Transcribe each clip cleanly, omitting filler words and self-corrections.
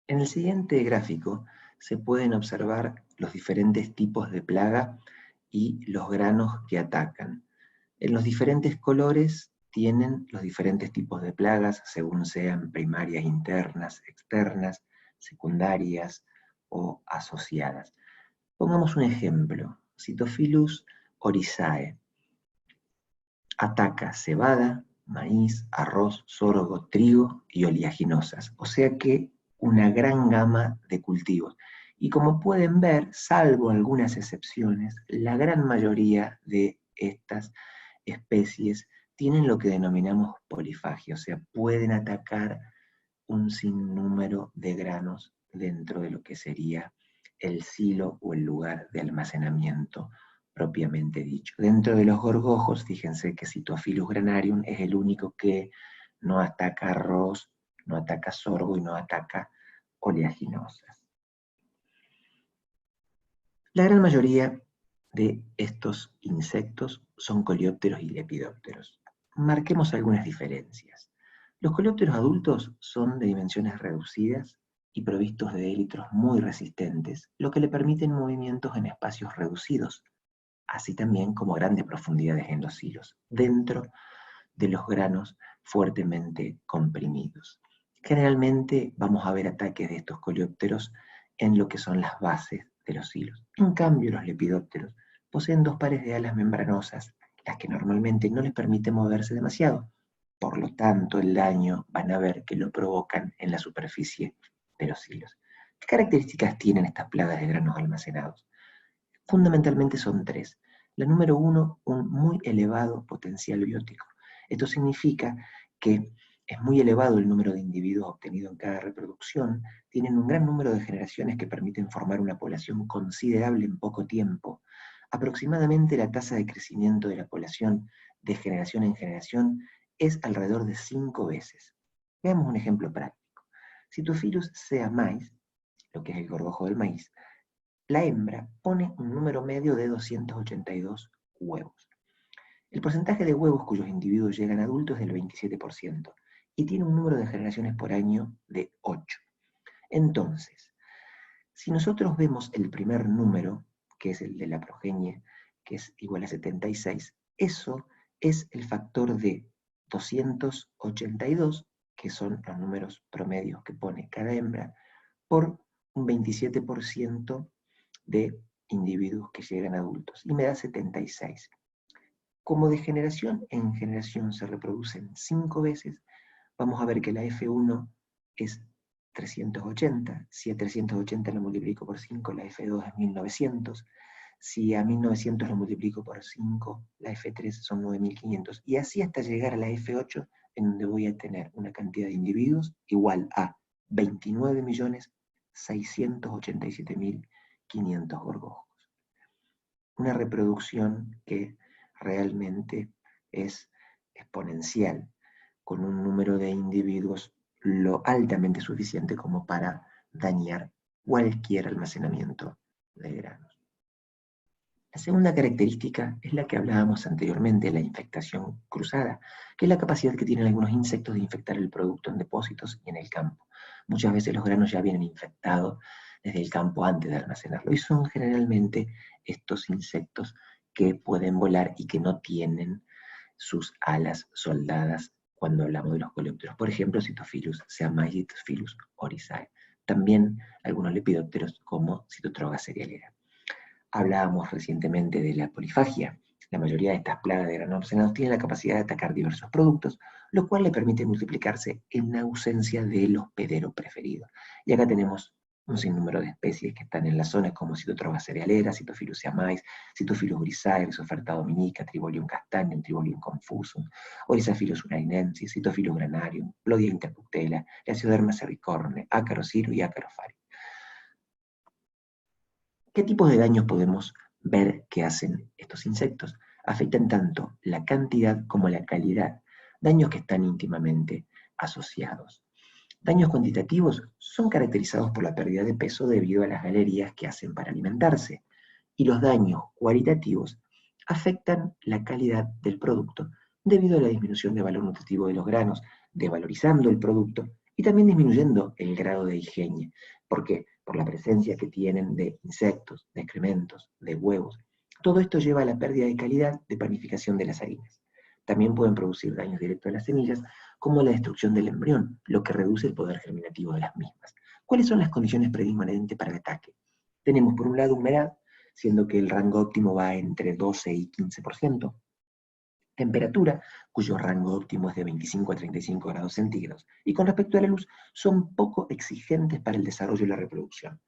En el siguiente gráfico se pueden observar los diferentes tipos de plaga y los granos que atacan. En los diferentes colores tienen los diferentes tipos de plagas según sean primarias internas, externas, secundarias o asociadas. Pongamos un ejemplo. Cytophilus oryzae ataca cebada, maíz, arroz, sorgo, trigo y oleaginosas, o sea que una gran gama de cultivos. Y como pueden ver, salvo algunas excepciones, la gran mayoría de estas especies tienen lo que denominamos polifagia, o sea, pueden atacar un sinnúmero de granos dentro de lo que sería el silo o el lugar de almacenamiento propiamente dicho. Dentro de los gorgojos, fíjense que Cytophilus granarium es el único que no ataca arroz, no ataca sorgo y no ataca oleaginosas. La gran mayoría de estos insectos son coleópteros y lepidópteros. Marquemos algunas diferencias. Los coleópteros adultos son de dimensiones reducidas y provistos de élitros muy resistentes, lo que le permiten movimientos en espacios reducidos, así también como grandes profundidades en los hilos, dentro de los granos fuertemente comprimidos. Generalmente vamos a ver ataques de estos coleópteros en lo que son las bases de los hilos. En cambio, los lepidópteros poseen dos pares de alas membranosas, las que normalmente no les permiten moverse demasiado. Por lo tanto, el daño van a ver que lo provocan en la superficie de los hilos. ¿Qué características tienen estas plagas de granos almacenados? Fundamentalmente son tres. La número uno, un muy elevado potencial biótico. Esto significa que es muy elevado el número de individuos obtenido en cada reproducción, tienen un gran número de generaciones que permiten formar una población considerable en poco tiempo. Aproximadamente la tasa de crecimiento de la población de generación en generación es alrededor de 5 veces. Veamos un ejemplo práctico. Si tu Cytophilus sea maíz, lo que es el gorgojo del maíz, la hembra pone un número medio de 282 huevos. El porcentaje de huevos cuyos individuos llegan a adultos es del 27% y tiene un número de generaciones por año de 8. Entonces, si nosotros vemos el primer número, que es el de la progenie, que es igual a 76, eso es el factor de 282, que son los números promedios que pone cada hembra, por un 27% de individuos que llegan a adultos, y me da 76. Como de generación en generación se reproducen 5 veces, vamos a ver que la F1 es 380, si a 380 lo multiplico por 5, la F2 es 1900, si a 1900 lo multiplico por 5, la F3 son 9500, y así hasta llegar a la F8, en donde voy a tener una cantidad de individuos igual a 29.687.500 gorgojos. Una reproducción que realmente es exponencial, con un número de individuos lo altamente suficiente como para dañar cualquier almacenamiento de granos. La segunda característica es la que hablábamos anteriormente, la infectación cruzada, que es la capacidad que tienen algunos insectos de infectar el producto en depósitos y en el campo. Muchas veces los granos ya vienen infectados desde el campo antes de almacenarlo, y son generalmente estos insectos que pueden volar y que no tienen sus alas soldadas cuando hablamos de los coleópteros. Por ejemplo, Cytophilus seamai y Cytophilus oryzae. También algunos lepidópteros como Cytotroga cerealera. Hablábamos recientemente de la polifagia. La mayoría de estas plagas de granos almacenados tienen la capacidad de atacar diversos productos, lo cual le permite multiplicarse en ausencia del hospedero preferido. Y acá tenemos un sinnúmero de especies que están en las zonas como Cytotroga cerealera, Cytophilus seamai, Cytophilus grisae, Rhizoferta dominica, Tribolium castaneum, Tribolium confusum, Oryzaphilus urainensis, Cytophilus granarium, Plodia interpuctella, Lacioderma cervicorne, Ácaro ciro y Ácaro fario. ¿Qué tipos de daños podemos ver que hacen estos insectos? Afectan tanto la cantidad como la calidad, daños que están íntimamente asociados. Daños cuantitativos son caracterizados por la pérdida de peso debido a las galerías que hacen para alimentarse, y los daños cualitativos afectan la calidad del producto debido a la disminución de valor nutritivo de los granos, devalorizando el producto y también disminuyendo el grado de higiene. ¿Por qué? Por la presencia que tienen de insectos, de excrementos, de huevos. Todo esto lleva a la pérdida de calidad de panificación de las harinas. También pueden producir daños directos a las semillas, como la destrucción del embrión, lo que reduce el poder germinativo de las mismas. ¿Cuáles son las condiciones predisponentes para el ataque? Tenemos por un lado humedad, siendo que el rango óptimo va entre 12 y 15%. Temperatura, cuyo rango óptimo es de 25 a 35 grados centígrados. Y con respecto a la luz, son poco exigentes para el desarrollo y la reproducción.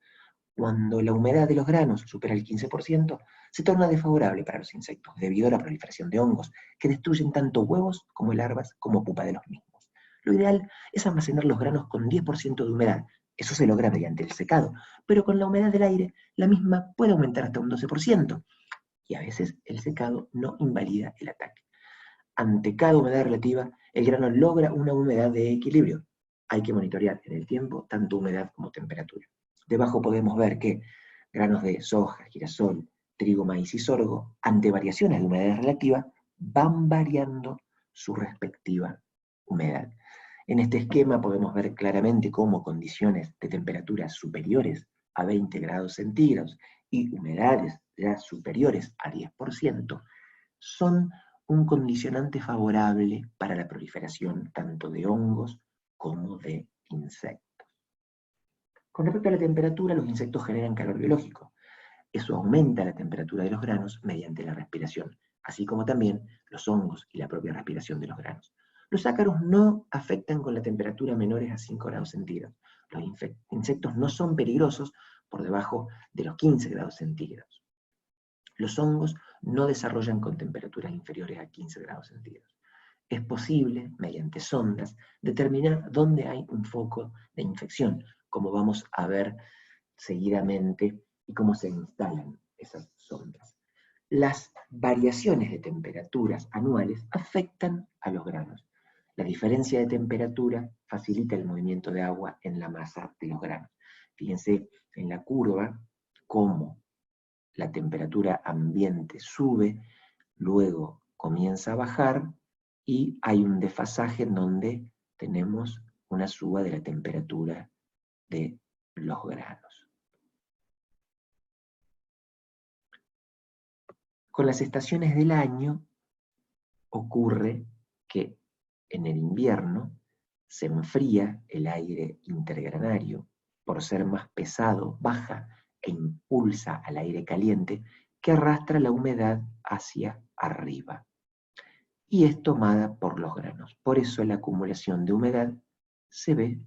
Cuando la humedad de los granos supera el 15%, se torna desfavorable para los insectos, debido a la proliferación de hongos, que destruyen tanto huevos como larvas como pupa de los mismos. Lo ideal es almacenar los granos con 10% de humedad. Eso se logra mediante el secado, pero con la humedad del aire, la misma puede aumentar hasta un 12%, y a veces el secado no invalida el ataque. Ante cada humedad relativa, el grano logra una humedad de equilibrio. Hay que monitorear en el tiempo tanto humedad como temperatura. Debajo podemos ver que granos de soja, girasol, trigo, maíz y sorgo, ante variaciones de humedad relativa, van variando su respectiva humedad. En este esquema podemos ver claramente cómo condiciones de temperaturas superiores a 20 grados centígrados y humedades ya superiores a 10% son un condicionante favorable para la proliferación tanto de hongos como de insectos. Con respecto a la temperatura, los insectos generan calor biológico. Eso aumenta la temperatura de los granos mediante la respiración, así como también los hongos y la propia respiración de los granos. Los ácaros no afectan con la temperatura menores a 5 grados centígrados. Los insectos no son peligrosos por debajo de los 15 grados centígrados. Los hongos no desarrollan con temperaturas inferiores a 15 grados centígrados. Es posible, mediante sondas, determinar dónde hay un foco de infección, como vamos a ver seguidamente, y cómo se instalan esas sondas. Las variaciones de temperaturas anuales afectan a los granos. La diferencia de temperatura facilita el movimiento de agua en la masa de los granos. Fíjense en la curva cómo la temperatura ambiente sube, luego comienza a bajar y hay un desfasaje en donde tenemos una suba de la temperatura de los granos. Con las estaciones del año ocurre que en el invierno se enfría el aire intergranario, por ser más pesado, baja e impulsa al aire caliente que arrastra la humedad hacia arriba. Y es tomada por los granos. Por eso la acumulación de humedad se ve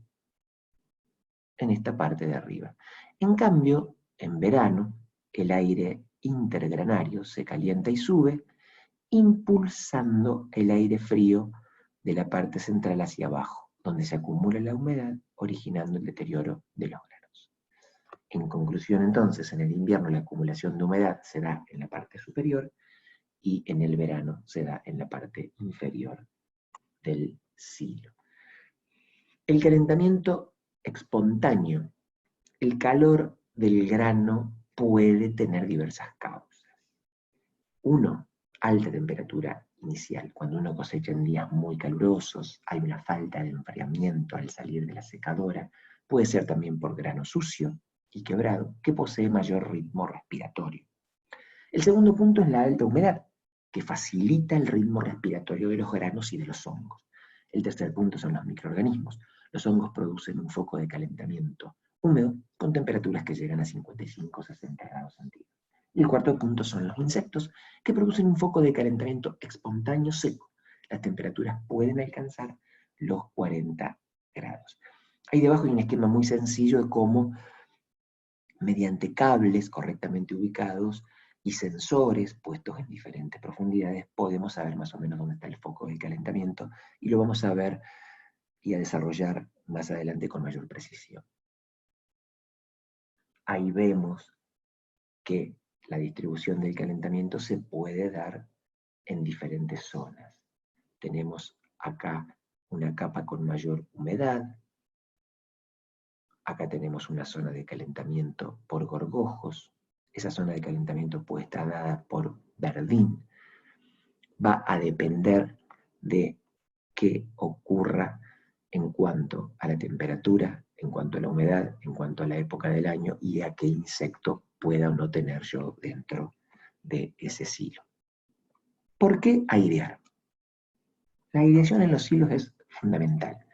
en esta parte de arriba. En cambio, en verano, el aire intergranario se calienta y sube, impulsando el aire frío de la parte central hacia abajo, donde se acumula la humedad, originando el deterioro de los granos. En conclusión, entonces, en el invierno la acumulación de humedad se da en la parte superior y en el verano se da en la parte inferior del silo. El calentamiento espontáneo. El calor del grano puede tener diversas causas. Uno, alta temperatura inicial. Cuando uno cosecha en días muy calurosos, hay una falta de enfriamiento al salir de la secadora. Puede ser también por grano sucio y quebrado, que posee mayor ritmo respiratorio. El segundo punto es la alta humedad, que facilita el ritmo respiratorio de los granos y de los hongos. El tercer punto son los microorganismos. Los hongos producen un foco de calentamiento húmedo con temperaturas que llegan a 55 o 60 grados centígrados. Y el cuarto punto son los insectos, que producen un foco de calentamiento espontáneo seco. Las temperaturas pueden alcanzar los 40 grados. Ahí debajo hay un esquema muy sencillo de cómo, mediante cables correctamente ubicados y sensores puestos en diferentes profundidades, podemos saber más o menos dónde está el foco del calentamiento, y lo vamos a ver y a desarrollar más adelante con mayor precisión. Ahí vemos que la distribución del calentamiento se puede dar en diferentes zonas. Tenemos acá una capa con mayor humedad, acá tenemos una zona de calentamiento por gorgojos, esa zona de calentamiento puede estar dada por verdín. Va a depender de qué ocurra en cuanto a la temperatura, en cuanto a la humedad, en cuanto a la época del año y a qué insecto pueda o no tener yo dentro de ese silo. ¿Por qué airear? La aireación en los silos es fundamental.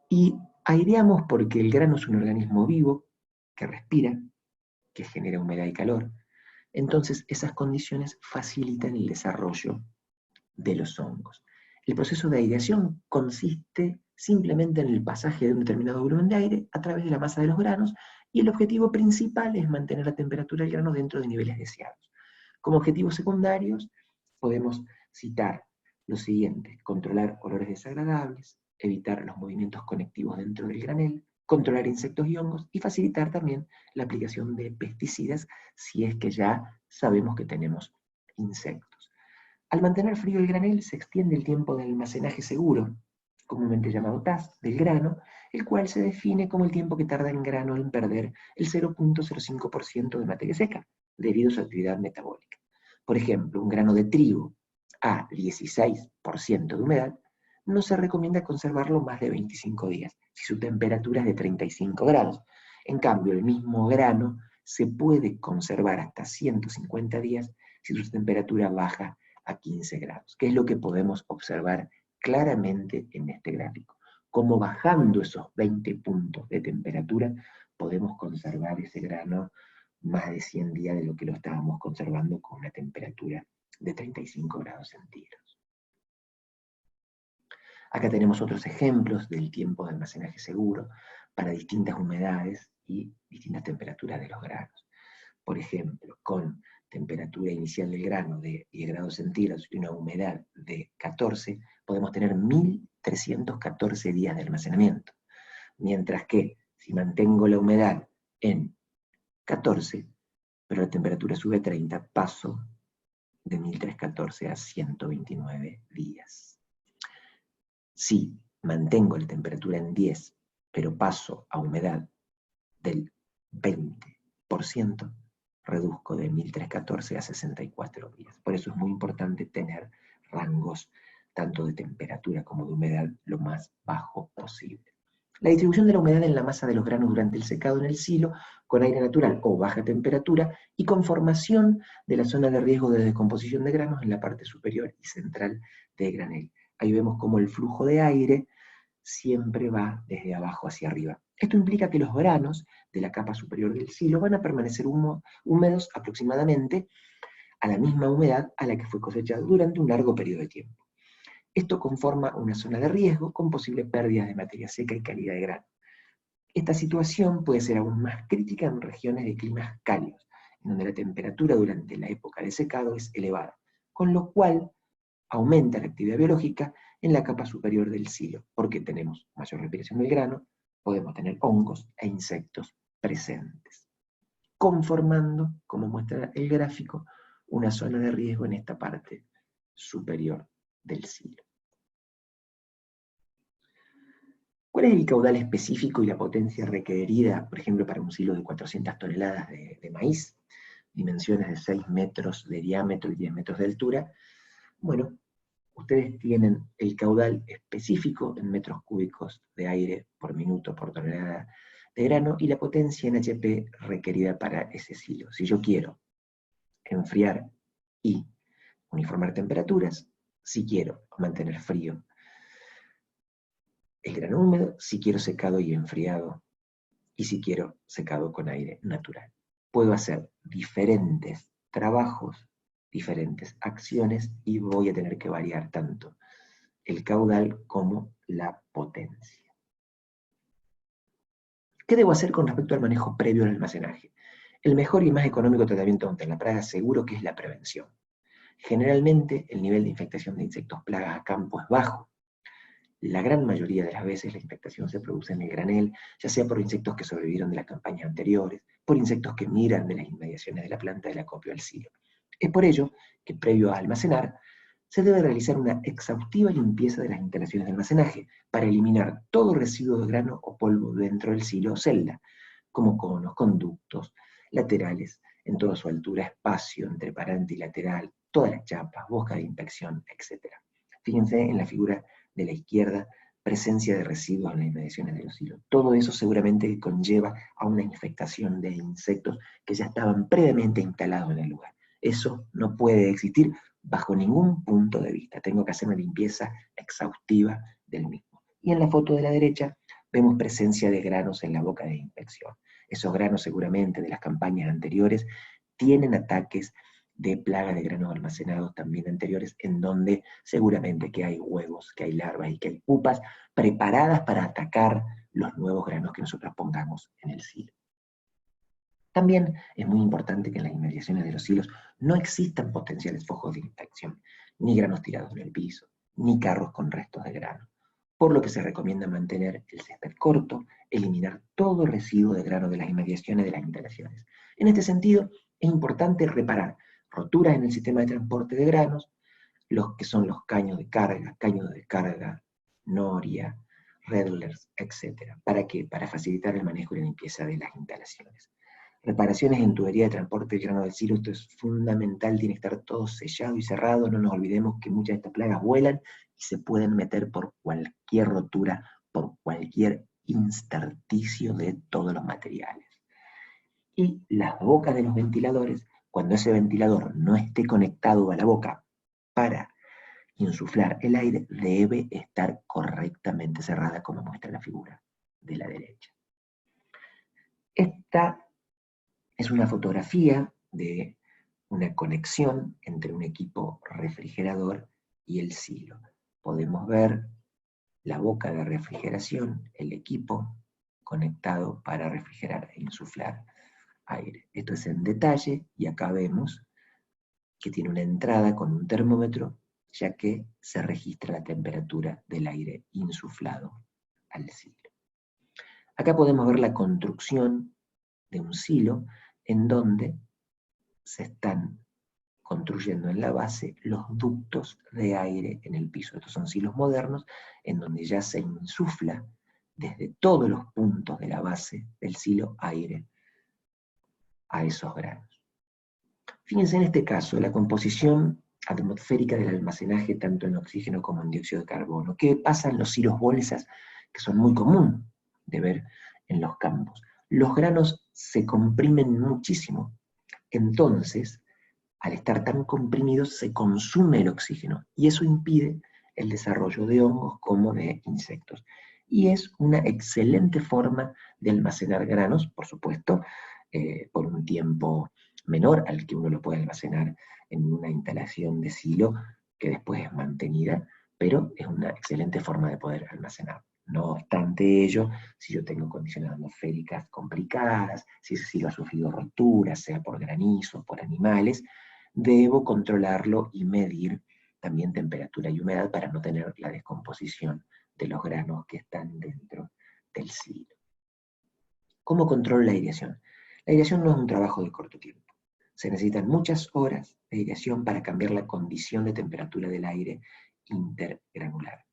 Y aireamos porque el grano es un organismo vivo que respira, que genera humedad y calor. Entonces, esas condiciones facilitan el desarrollo de los hongos. El proceso de aireación consiste simplemente en el pasaje de un determinado volumen de aire a través de la masa de los granos y el objetivo principal es mantener la temperatura del grano dentro de niveles deseados. Como objetivos secundarios podemos citar los siguientes: controlar olores desagradables, evitar los movimientos conectivos dentro del granel, controlar insectos y hongos y facilitar también la aplicación de pesticidas si es que ya sabemos que tenemos insectos. Al mantener frío el granel se extiende el tiempo de almacenaje seguro, comúnmente llamado TAS, del grano, el cual se define como el tiempo que tarda el grano en perder el 0,05% de materia seca, debido a su actividad metabólica. Por ejemplo, un grano de trigo a 16% de humedad no se recomienda conservarlo más de 25 días, si su temperatura es de 35 grados. En cambio, el mismo grano se puede conservar hasta 150 días si su temperatura baja a 15 grados, que es lo que podemos observar claramente en este gráfico. Como bajando esos 20 puntos de temperatura podemos conservar ese grano más de 100 días de lo que lo estábamos conservando con una temperatura de 35 grados centígrados. Acá tenemos otros ejemplos del tiempo de almacenaje seguro para distintas humedades y distintas temperaturas de los granos. Por ejemplo, con temperatura inicial del grano de 10 grados centígrados y una humedad de 14, podemos tener 1314 días de almacenamiento. Mientras que si mantengo la humedad en 14, pero la temperatura sube a 30, paso de 1314 a 129 días. Si mantengo la temperatura en 10, pero paso a humedad del 20%, reduzco de 1314 a 64 días. Por eso es muy importante tener rangos tanto de temperatura como de humedad lo más bajo posible. La distribución de la humedad en la masa de los granos durante el secado en el silo, con aire natural o baja temperatura, y conformación de la zona de riesgo de descomposición de granos en la parte superior y central del granel. Ahí vemos cómo el flujo de aire siempre va desde abajo hacia arriba. Esto implica que los granos de la capa superior del silo van a permanecer húmedos aproximadamente a la misma humedad a la que fue cosechado durante un largo periodo de tiempo. Esto conforma una zona de riesgo con posibles pérdidas de materia seca y calidad de grano. Esta situación puede ser aún más crítica en regiones de climas cálidos, en donde la temperatura durante la época de secado es elevada, con lo cual aumenta la actividad biológica en la capa superior del silo, porque tenemos mayor respiración del grano, podemos tener hongos e insectos presentes, conformando, como muestra el gráfico, una zona de riesgo en esta parte superior del silo. ¿Cuál es el caudal específico y la potencia requerida, por ejemplo, para un silo de 400 toneladas de maíz? Dimensiones de 6 metros de diámetro y 10 metros de altura. Bueno, ustedes tienen el caudal específico en metros cúbicos de aire por minuto por tonelada de grano y la potencia en HP requerida para ese silo. Si yo quiero enfriar y uniformar temperaturas, si quiero mantener frío el grano húmedo, si quiero secado y enfriado, y si quiero secado con aire natural. Puedo hacer diferentes trabajos, diferentes acciones, y voy a tener que variar tanto el caudal como la potencia. ¿Qué debo hacer con respecto al manejo previo al almacenaje? El mejor y más económico tratamiento contra la plaga seguro que es la prevención. Generalmente el nivel de infectación de insectos plagas a campo es bajo. La gran mayoría de las veces la infectación se produce en el granel, ya sea por insectos que sobrevivieron de las campañas anteriores, por insectos que migran de las inmediaciones de la planta del acopio al silo. Es por ello que previo a almacenar, se debe realizar una exhaustiva limpieza de las instalaciones de almacenaje para eliminar todo residuo de grano o polvo dentro del silo o celda, como conos, conductos, laterales, en toda su altura, espacio entre parante y lateral, todas las chapas, bosca de inspección, etc. Fíjense en la figura de la izquierda presencia de residuos en las inmediaciones de los silos. Todo eso seguramente conlleva a una infectación de insectos que ya estaban previamente instalados en el lugar. Eso no puede existir bajo ningún punto de vista. Tengo que hacer una limpieza exhaustiva del mismo. Y en la foto de la derecha vemos presencia de granos en la boca de inspección. Esos granos seguramente de las campañas anteriores tienen ataques de plaga de granos almacenados también anteriores, en donde seguramente que hay huevos, que hay larvas y que hay pupas preparadas para atacar los nuevos granos que nosotros pongamos en el silo. También es muy importante que en las inmediaciones de los silos no existan potenciales focos de infección, ni granos tirados en el piso, ni carros con restos de grano, por lo que se recomienda mantener el césped corto, eliminar todo residuo de grano de las inmediaciones de las instalaciones. En este sentido, es importante reparar roturas en el sistema de transporte de granos, los que son los caños de descarga, noria, redlers, etc. ¿Para qué? Para facilitar el manejo y la limpieza de las instalaciones. Reparaciones en tubería de transporte de grano del silo, esto es fundamental, tiene que estar todo sellado y cerrado, no nos olvidemos que muchas de estas plagas vuelan y se pueden meter por cualquier rotura, por cualquier intersticio de todos los materiales. Y las bocas de los ventiladores, cuando ese ventilador no esté conectado a la boca para insuflar el aire, debe estar correctamente cerrada, como muestra la figura de la derecha. Esta es una fotografía de una conexión entre un equipo refrigerador y el silo. Podemos ver la boca de refrigeración, el equipo conectado para refrigerar e insuflar aire. Esto es en detalle, y acá vemos que tiene una entrada con un termómetro, ya que se registra la temperatura del aire insuflado al silo. Acá podemos ver la construcción de un silo en donde se están construyendo en la base los ductos de aire en el piso. Estos son silos modernos en donde ya se insufla desde todos los puntos de la base del silo aire a esos granos. Fíjense en este caso la composición atmosférica del almacenaje tanto en oxígeno como en dióxido de carbono. ¿Qué pasa en los silos bolsas, que son muy común de ver en los campos? Los granos se comprimen muchísimo. Entonces, al estar tan comprimidos, se consume el oxígeno, y eso impide el desarrollo de hongos como de insectos. Y es una excelente forma de almacenar granos, por supuesto, por un tiempo menor al que uno lo puede almacenar en una instalación de silo que después es mantenida, pero es una excelente forma de poder almacenar. No obstante ello, si yo tengo condiciones atmosféricas complicadas, si ese silo ha sufrido roturas, sea por granizo, por animales, debo controlarlo y medir también temperatura y humedad para no tener la descomposición de los granos que están dentro del silo. ¿Cómo controlo la aireación? La aireación no es un trabajo de corto tiempo. Se necesitan muchas horas de aireación para cambiar la condición de temperatura del aire intergranular.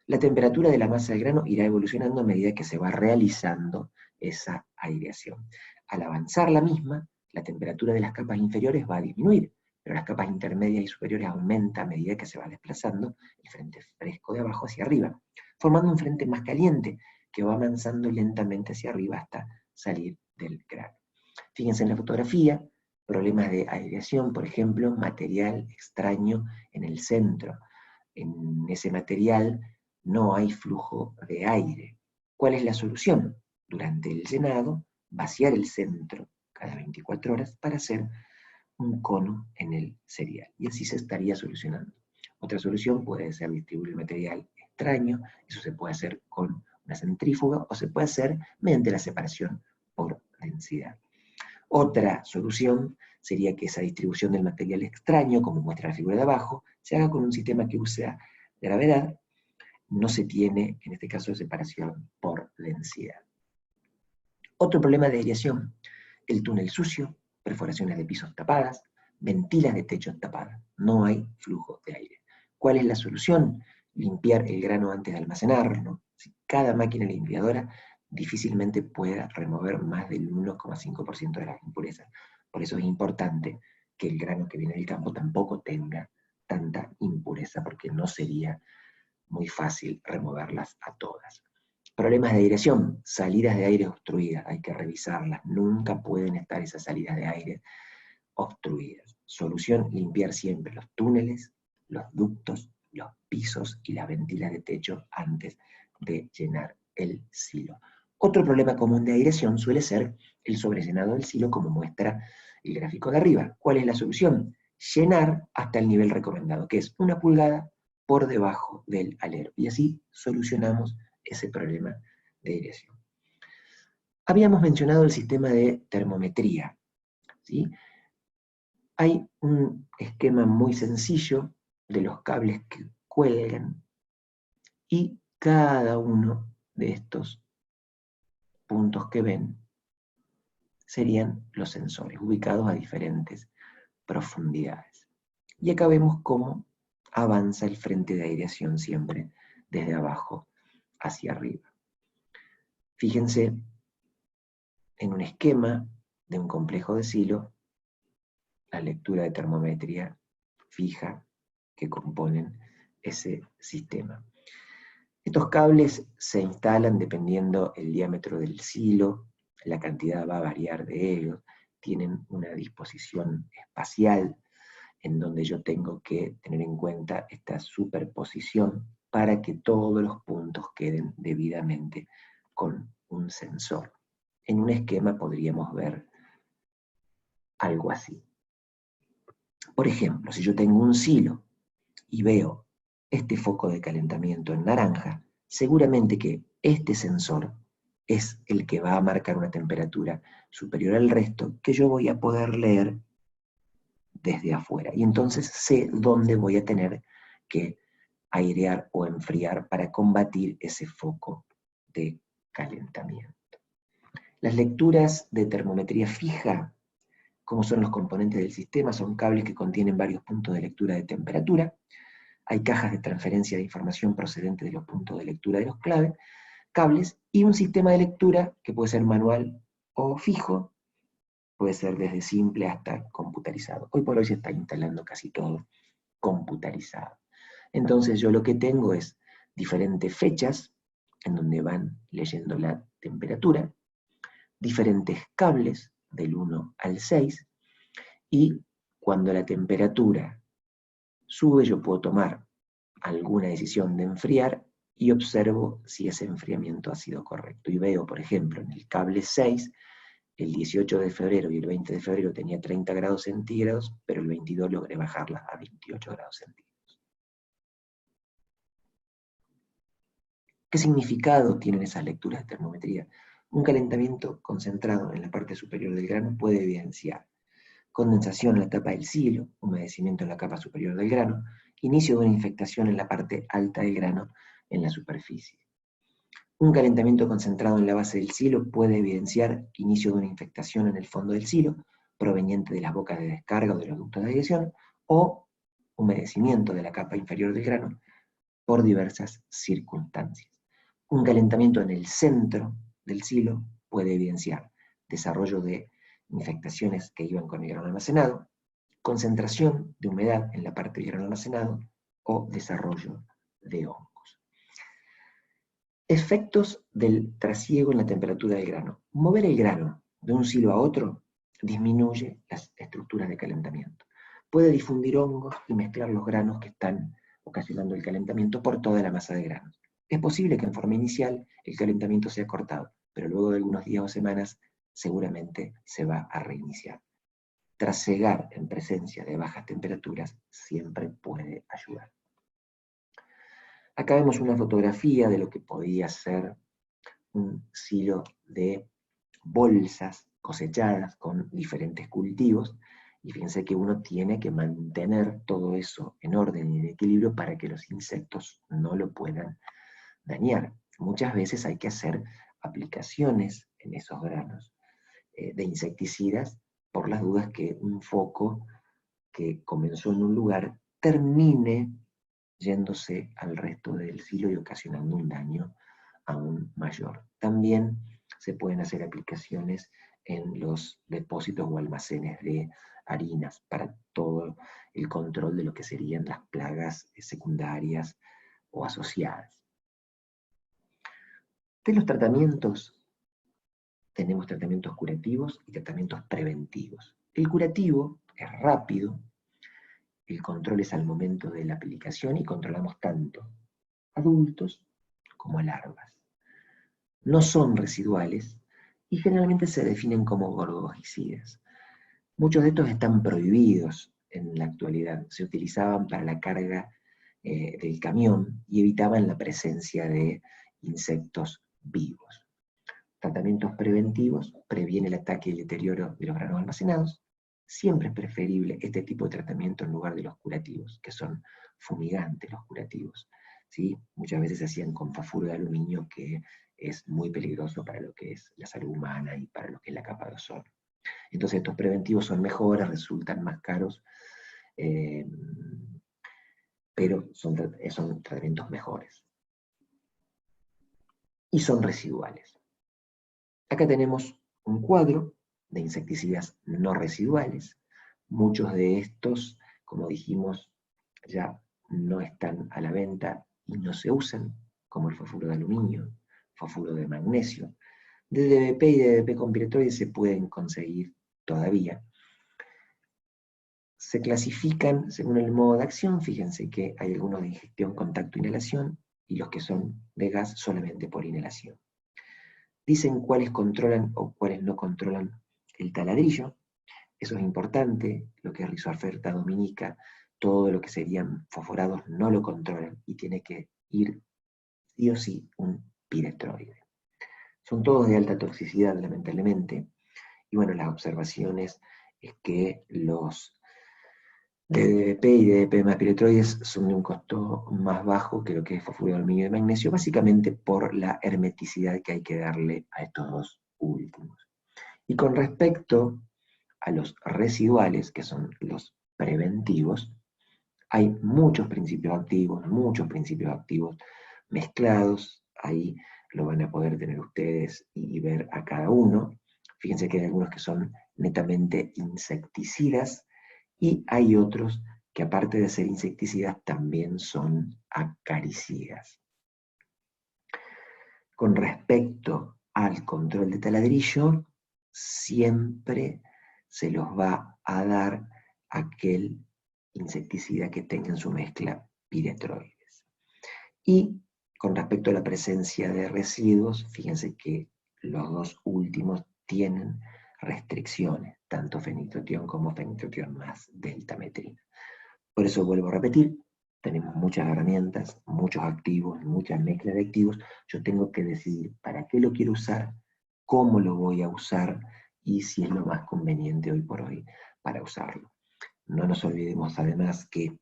La temperatura de la masa del grano irá evolucionando a medida que se va realizando esa aireación. Al avanzar la misma, la temperatura de las capas inferiores va a disminuir, pero las capas intermedias y superiores aumentan a medida que se va desplazando el frente fresco de abajo hacia arriba, formando un frente más caliente que va avanzando lentamente hacia arriba hasta salir del grano. Fíjense en la fotografía, problemas de aireación, por ejemplo, material extraño en el centro. En ese material no hay flujo de aire. ¿Cuál es la solución? Durante el llenado, vaciar el centro cada 24 horas para hacer un cono en el cereal. Y así se estaría solucionando. Otra solución puede ser distribuir el material extraño. Eso se puede hacer con una centrífuga o se puede hacer mediante la separación por densidad. Otra solución sería que esa distribución del material extraño, como muestra la figura de abajo, se haga con un sistema que usa gravedad. No se tiene, en este caso, separación por densidad. Otro problema de aireación: el túnel sucio, perforaciones de pisos tapadas, ventilas de techos tapadas. No hay flujo de aire. ¿Cuál es la solución? Limpiar el grano antes de almacenarlo. Cada máquina limpiadora difícilmente pueda remover más del 1,5% de las impurezas. Por eso es importante que el grano que viene del campo tampoco tenga tanta impureza, porque no sería muy fácil removerlas a todas. Problemas de aireación, salidas de aire obstruidas, hay que revisarlas, nunca pueden estar esas salidas de aire obstruidas. Solución, limpiar siempre los túneles, los ductos, los pisos y las ventilas de techo antes de llenar el silo. Otro problema común de aireación suele ser el sobrellenado del silo, como muestra el gráfico de arriba. ¿Cuál es la solución? Llenar hasta el nivel recomendado, que es 1 pulgada por debajo del alero. Y así solucionamos ese problema de aireación. Habíamos mencionado el sistema de termometría, ¿sí? Hay un esquema muy sencillo de los cables que cuelgan y cada uno de estos puntos que ven serían los sensores, ubicados a diferentes profundidades. Y acá vemos cómo avanza el frente de aireación siempre desde abajo hacia arriba. Fíjense en un esquema de un complejo de silo, la lectura de termometría fija que componen ese sistema. Estos cables se instalan dependiendo el diámetro del silo, la cantidad va a variar de ellos, tienen una disposición espacial en donde yo tengo que tener en cuenta esta superposición para que todos los puntos queden debidamente con un sensor. En un esquema podríamos ver algo así. Por ejemplo, si yo tengo un silo y veo este foco de calentamiento en naranja, seguramente que este sensor es el que va a marcar una temperatura superior al resto que yo voy a poder leer desde afuera. Y entonces sé dónde voy a tener que airear o enfriar para combatir ese foco de calentamiento. Las lecturas de termometría fija, como son los componentes del sistema, son cables que contienen varios puntos de lectura de temperatura. Hay cajas de transferencia de información procedente de los puntos de lectura de los cables, y un sistema de lectura que puede ser manual o fijo, puede ser desde simple hasta computarizado. Hoy por hoy se está instalando casi todo computarizado. Entonces yo lo que tengo es diferentes fechas en donde van leyendo la temperatura, diferentes cables del 1 al 6, y cuando la temperatura sube yo puedo tomar alguna decisión de enfriar y observo si ese enfriamiento ha sido correcto. Y veo, por ejemplo, en el cable 6, el 18 de febrero y el 20 de febrero tenía 30 grados centígrados, pero el 22 logré bajarla a 28 grados centígrados. ¿Qué significado tienen esas lecturas de termometría? Un calentamiento concentrado en la parte superior del grano puede evidenciar condensación en la tapa del silo, humedecimiento en la capa superior del grano, inicio de una infectación en la parte alta del grano en la superficie. Un calentamiento concentrado en la base del silo puede evidenciar inicio de una infectación en el fondo del silo, proveniente de las bocas de descarga o de los ductos de aireación, o humedecimiento de la capa inferior del grano por diversas circunstancias. Un calentamiento en el centro del silo puede evidenciar desarrollo de infectaciones que iban con el grano almacenado, concentración de humedad en la parte del grano almacenado o desarrollo de hongos. Efectos del trasiego en la temperatura del grano. Mover el grano de un silo a otro disminuye las estructuras de calentamiento. Puede difundir hongos y mezclar los granos que están ocasionando el calentamiento por toda la masa de granos. Es posible que en forma inicial el calentamiento sea cortado, pero luego de algunos días o semanas seguramente se va a reiniciar. Trasegar en presencia de bajas temperaturas siempre puede ayudar. Acá vemos una fotografía de lo que podía ser un silo de bolsas cosechadas con diferentes cultivos, y fíjense que uno tiene que mantener todo eso en orden y en equilibrio para que los insectos no lo puedan dañar. Muchas veces hay que hacer aplicaciones en esos granos de insecticidas por las dudas que un foco que comenzó en un lugar termine yéndose al resto del silo y ocasionando un daño aún mayor. También se pueden hacer aplicaciones en los depósitos o almacenes de harinas para todo el control de lo que serían las plagas secundarias o asociadas. De los tratamientos, tenemos tratamientos curativos y tratamientos preventivos. El curativo es rápido, el control es al momento de la aplicación y controlamos tanto adultos como larvas. No son residuales y generalmente se definen como gordogicidas. Muchos de estos están prohibidos en la actualidad. Se utilizaban para la carga del camión y evitaban la presencia de insectos vivos. Tratamientos preventivos, previene el ataque y el deterioro de los granos almacenados. Siempre es preferible este tipo de tratamiento en lugar de los curativos, que son fumigantes los curativos. ¿Sí? Muchas veces se hacían con fafuro de aluminio, que es muy peligroso para lo que es la salud humana y para lo que es la capa de ozono. Entonces estos preventivos son mejores, resultan más caros, pero son tratamientos mejores. Y son residuales. Acá tenemos un cuadro de insecticidas no residuales. Muchos de estos, como dijimos, ya no están a la venta y no se usan, como el fosfuro de aluminio, fosfuro de magnesio. De DBP y DBP con piretroides se pueden conseguir todavía. Se clasifican según el modo de acción. Fíjense que hay algunos de ingestión, contacto, inhalación, y los que son de gas solamente por inhalación. Dicen cuáles controlan o cuáles no controlan el taladrillo. Eso es importante, lo que es Rhizosphaerta dominica, todo lo que serían fosforados no lo controlan y tiene que ir sí o sí un piretroide. Son todos de alta toxicidad, lamentablemente, y bueno, las observaciones es que los DDP y DDP más piretroides son de un costo más bajo que lo que es fosfuro de aluminio y de magnesio, básicamente por la hermeticidad que hay que darle a estos dos últimos. Y con respecto a los residuales, que son los preventivos, hay muchos principios activos mezclados, ahí lo van a poder tener ustedes y ver a cada uno. Fíjense que hay algunos que son netamente insecticidas, y hay otros que aparte de ser insecticidas también son acaricidas. Con respecto al control de taladrillo, siempre se los va a dar aquel insecticida que tenga en su mezcla piretroides. Y con respecto a la presencia de residuos, fíjense que los dos últimos tienen restricciones, tanto fenitrothión como fenitrothión más deltametrina. Por eso vuelvo a repetir, tenemos muchas herramientas, muchos activos, muchas mezclas de activos. Yo tengo que decidir para qué lo quiero usar, cómo lo voy a usar y si es lo más conveniente hoy por hoy para usarlo. No nos olvidemos además que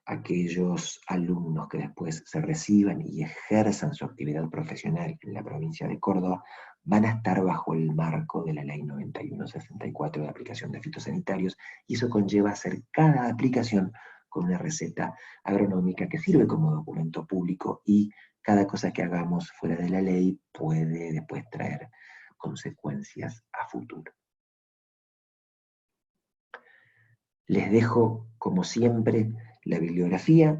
aquellos alumnos que después se reciban y ejerzan su actividad profesional en la provincia de Córdoba van a estar bajo el marco de la Ley 9164 de aplicación de fitosanitarios, y eso conlleva hacer cada aplicación con una receta agronómica que sirve como documento público, y cada cosa que hagamos fuera de la ley puede después traer consecuencias a futuro. Les dejo, como siempre, la bibliografía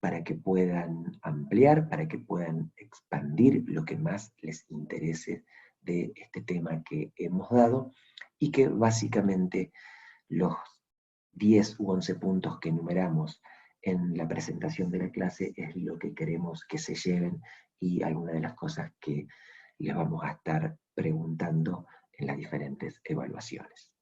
para que puedan ampliar, para que puedan expandir lo que más les interese de este tema que hemos dado, y que básicamente los 10 u 11 puntos que enumeramos en la presentación de la clase es lo que queremos que se lleven, y algunas de las cosas que les vamos a estar preguntando en las diferentes evaluaciones.